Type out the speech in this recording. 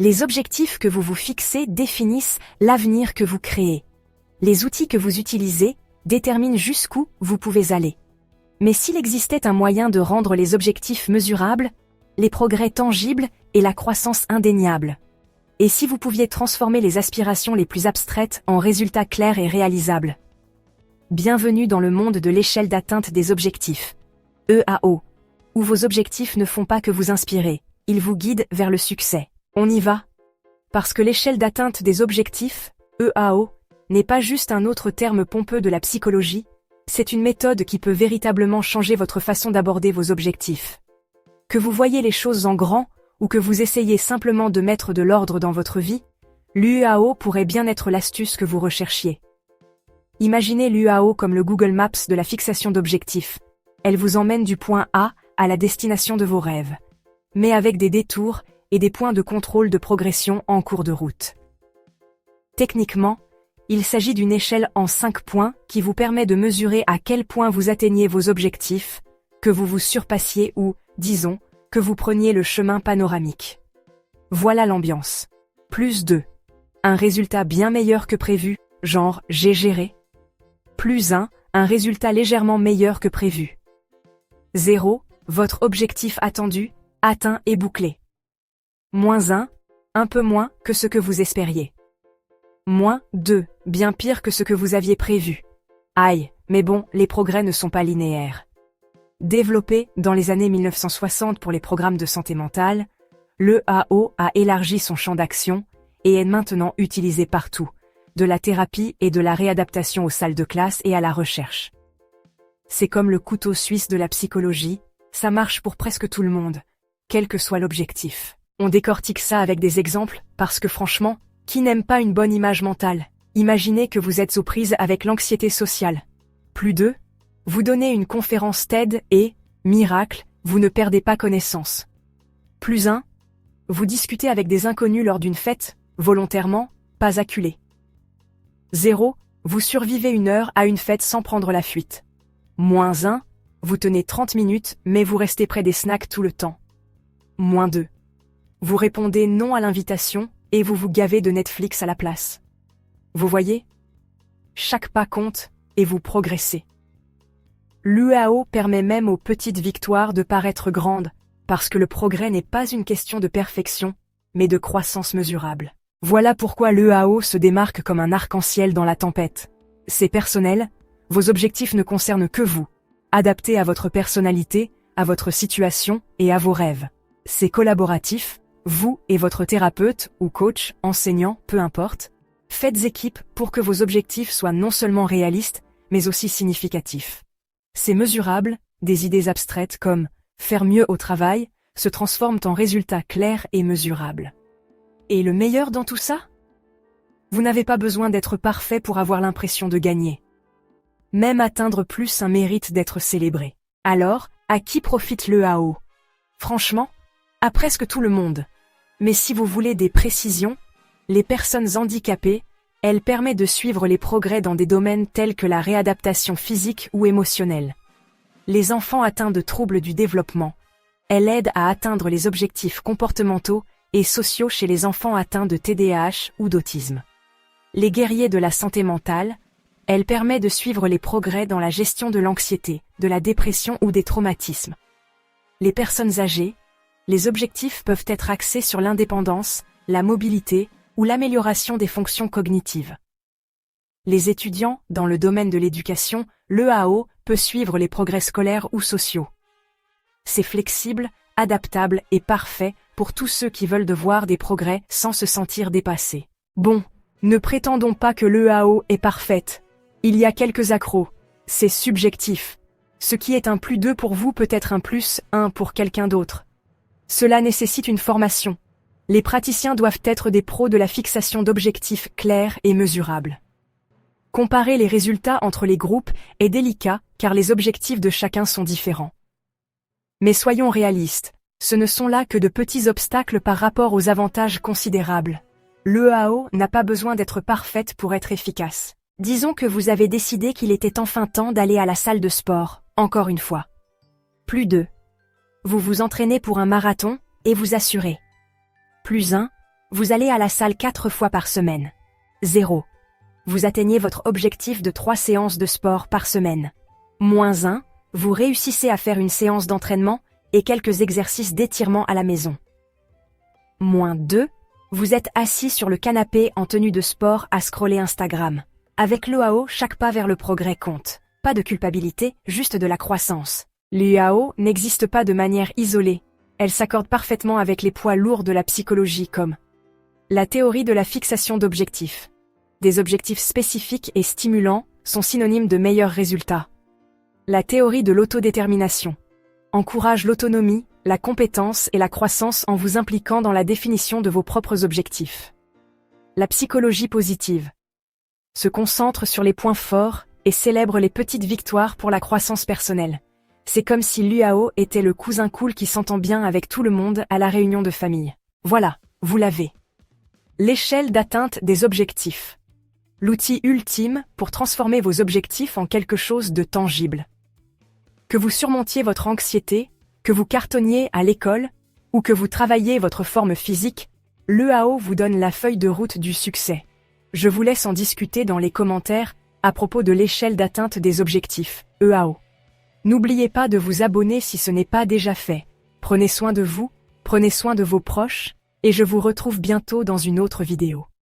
Les objectifs que vous vous fixez définissent l'avenir que vous créez. Les outils que vous utilisez déterminent jusqu'où vous pouvez aller. Mais s'il existait un moyen de rendre les objectifs mesurables, les progrès tangibles et la croissance indéniable? Et si vous pouviez transformer les aspirations les plus abstraites en résultats clairs et réalisables? Bienvenue dans le monde de l'échelle d'atteinte des objectifs, EAO, où vos objectifs ne font pas que vous inspirer, ils vous guident vers le succès. On y va? Parce que l'échelle d'atteinte des objectifs, EAO, n'est pas juste un autre terme pompeux de la psychologie, c'est une méthode qui peut véritablement changer votre façon d'aborder vos objectifs. Que vous voyez les choses en grand, ou que vous essayez simplement de mettre de l'ordre dans votre vie, l'UAO pourrait bien être l'astuce que vous recherchiez. Imaginez l'UAO comme le Google Maps de la fixation d'objectifs. Elle vous emmène du point A à la destination de vos rêves, mais avec des détours et des points de contrôle de progression en cours de route. Techniquement, il s'agit d'une échelle en 5 points qui vous permet de mesurer à quel point vous atteignez vos objectifs, que vous vous surpassiez ou, disons, que vous preniez le chemin panoramique. Voilà l'ambiance. Plus 2. Un résultat bien meilleur que prévu, genre j'ai géré. Plus 1. Un résultat légèrement meilleur que prévu. 0. Votre objectif attendu, atteint et bouclé. Moins 1. Un peu moins que ce que vous espériez. Moins 2. Bien pire que ce que vous aviez prévu. Aïe, mais bon, les progrès ne sont pas linéaires. Développé dans les années 1960 pour les programmes de santé mentale, l'EAO a élargi son champ d'action et est maintenant utilisé partout, de la thérapie et de la réadaptation aux salles de classe et à la recherche. C'est comme le couteau suisse de la psychologie, ça marche pour presque tout le monde, quel que soit l'objectif. On décortique ça avec des exemples, parce que franchement, qui n'aime pas une bonne image mentale? Imaginez que vous êtes aux prises avec l'anxiété sociale. Plus 2. Vous donnez une conférence TED et, miracle, vous ne perdez pas connaissance. Plus 1. Vous discutez avec des inconnus lors d'une fête, volontairement, pas acculé. 0. Vous survivez 1 heure à une fête sans prendre la fuite. Moins 1. Vous tenez 30 minutes, mais vous restez près des snacks tout le temps. Moins 2. Vous répondez non à l'invitation, et vous vous gavez de Netflix à la place. Vous voyez? Chaque pas compte, et vous progressez. L'UAO permet même aux petites victoires de paraître grandes, parce que le progrès n'est pas une question de perfection, mais de croissance mesurable. Voilà pourquoi l'EAO se démarque comme un arc-en-ciel dans la tempête. C'est personnel, vos objectifs ne concernent que vous, adaptés à votre personnalité, à votre situation et à vos rêves. C'est collaboratif, vous et votre thérapeute ou coach, enseignant, peu importe, faites équipe pour que vos objectifs soient non seulement réalistes, mais aussi significatifs. C'est mesurable, des idées abstraites comme « faire mieux au travail » se transforment en résultats clairs et mesurables. Et le meilleur dans tout ça? Vous n'avez pas besoin d'être parfait pour avoir l'impression de gagner. Même atteindre plus un mérite d'être célébré. Alors, à qui profite l'EAO? Franchement, à presque tout le monde. Mais si vous voulez des précisions, les personnes handicapées, elle permet de suivre les progrès dans des domaines tels que la réadaptation physique ou émotionnelle. Les enfants atteints de troubles du développement, elle aide à atteindre les objectifs comportementaux et sociaux chez les enfants atteints de TDAH ou d'autisme. Les guerriers de la santé mentale, elle permet de suivre les progrès dans la gestion de l'anxiété, de la dépression ou des traumatismes. Les personnes âgées, les objectifs peuvent être axés sur l'indépendance, la mobilité ou l'amélioration des fonctions cognitives. Les étudiants, dans le domaine de l'éducation, l'EAO peut suivre les progrès scolaires ou sociaux. C'est flexible, adaptable et parfait pour tous ceux qui veulent de voir des progrès sans se sentir dépassés. Bon, ne prétendons pas que l'EAO est parfaite. Il y a quelques accros. C'est subjectif. Ce qui est un plus 2 pour vous peut être un plus 1 pour quelqu'un d'autre. Cela nécessite une formation. Les praticiens doivent être des pros de la fixation d'objectifs clairs et mesurables. Comparer les résultats entre les groupes est délicat car les objectifs de chacun sont différents. Mais soyons réalistes, ce ne sont là que de petits obstacles par rapport aux avantages considérables. L'EAO n'a pas besoin d'être parfaite pour être efficace. Disons que vous avez décidé qu'il était enfin temps d'aller à la salle de sport, encore une fois. Plus 2. Vous vous entraînez pour un marathon et vous assurez. Plus 1. Vous allez à la salle 4 fois par semaine. 0. Vous atteignez votre objectif de 3 séances de sport par semaine. -1. Vous réussissez à faire une séance d'entraînement et quelques exercices d'étirement à la maison. -2. Vous êtes assis sur le canapé en tenue de sport à scroller Instagram. Avec l'UAO, chaque pas vers le progrès compte. Pas de culpabilité, juste de la croissance. L'UAO n'existe pas de manière isolée. Elle s'accorde parfaitement avec les poids lourds de la psychologie comme la théorie de la fixation d'objectifs. Des objectifs spécifiques et stimulants sont synonymes de meilleurs résultats. La théorie de l'autodétermination encourage l'autonomie, la compétence et la croissance en vous impliquant dans la définition de vos propres objectifs. La psychologie positive se concentre sur les points forts et célèbre les petites victoires pour la croissance personnelle. C'est comme si l'UAO était le cousin cool qui s'entend bien avec tout le monde à la réunion de famille. Voilà, vous l'avez. L'échelle d'atteinte des objectifs. L'outil ultime pour transformer vos objectifs en quelque chose de tangible. Que vous surmontiez votre anxiété, que vous cartonniez à l'école, ou que vous travailliez votre forme physique, l'UAO vous donne la feuille de route du succès. Je vous laisse en discuter dans les commentaires à propos de l'échelle d'atteinte des objectifs, EAO. N'oubliez pas de vous abonner si ce n'est pas déjà fait. Prenez soin de vous, prenez soin de vos proches, et je vous retrouve bientôt dans une autre vidéo.